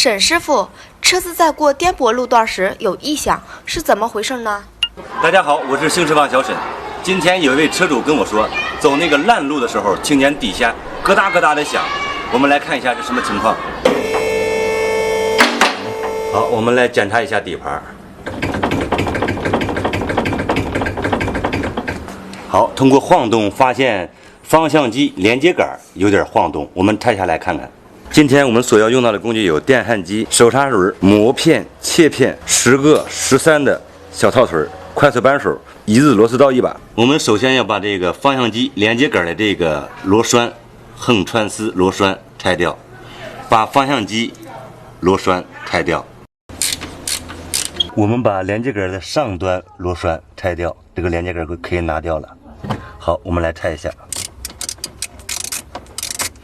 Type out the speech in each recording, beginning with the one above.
沈师傅，车子在过颠簸路段时有异响，是怎么回事呢？大家好，我是星驰坊小沈。今天有一位车主跟我说，走那个烂路的时候，听见底下咯哒咯哒的响。我们来看一下是什么情况。好，我们来检查一下底盘。好，通过晃动发现方向机连接杆有点晃动，我们拆下来看看。今天我们所要用到的工具有电焊机、手刹轮、磨片、切片10个13的小套腿、快速扳手、一字螺丝刀一把。我们首先要把这个方向机连接杆的这个螺栓、横穿丝螺栓拆掉，把方向机螺栓拆掉。我们把连接杆的上端螺栓拆掉，这个连接杆可以拿掉了。好，我们来拆一下。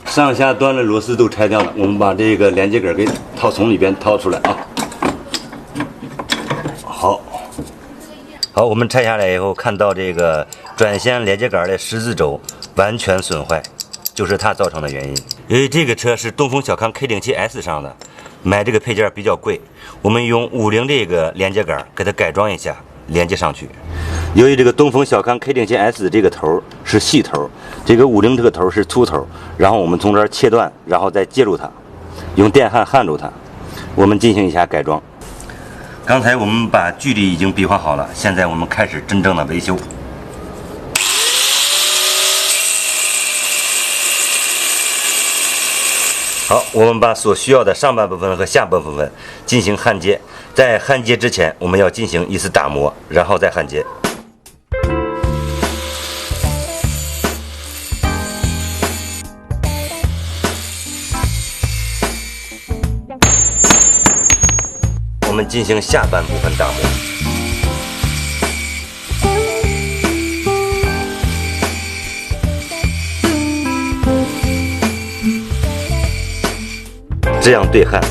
上下端的螺丝都拆掉了，我们把这个连接杆给从里边掏出来啊。好，我们拆下来以后，看到这个转向连接杆的十字轴完全损坏，就是它造成的原因。由于这个车是东风小康 K07S 上的，买这个配件比较贵，我们用50这个连接杆给它改装一下，连接上去。由于这个东风小康 K07S 这个头是细头，这个50这个头是粗头，然后我们从这儿切断，然后再接住它，用电焊焊住它。我们进行一下改装。刚才我们把距离已经比划好了，现在我们开始真正的维修。好，我们把所需要的上半部分和下半部分进行焊接。在焊接之前，我们要进行一次打磨，然后再焊接。我们进行下半部分打磨。这样对焊。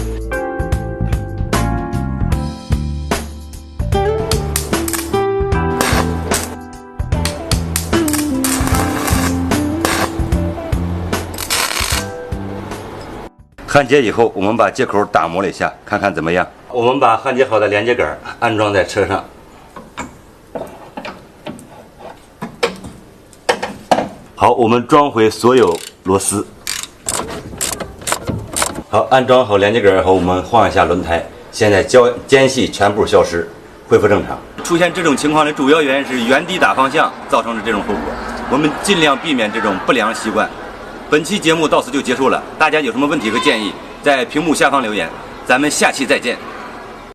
焊接以后，我们把接口打磨了一下，看看怎么样。我们把焊接好的连接杆安装在车上。好，我们装回所有螺丝。好，安装好连接杆后，我们换一下轮胎。现在间隙全部消失，恢复正常。出现这种情况的主要原因是原地打方向造成的这种后果。我们尽量避免这种不良习惯。本期节目到此就结束了，大家有什么问题和建议，在屏幕下方留言。咱们下期再见。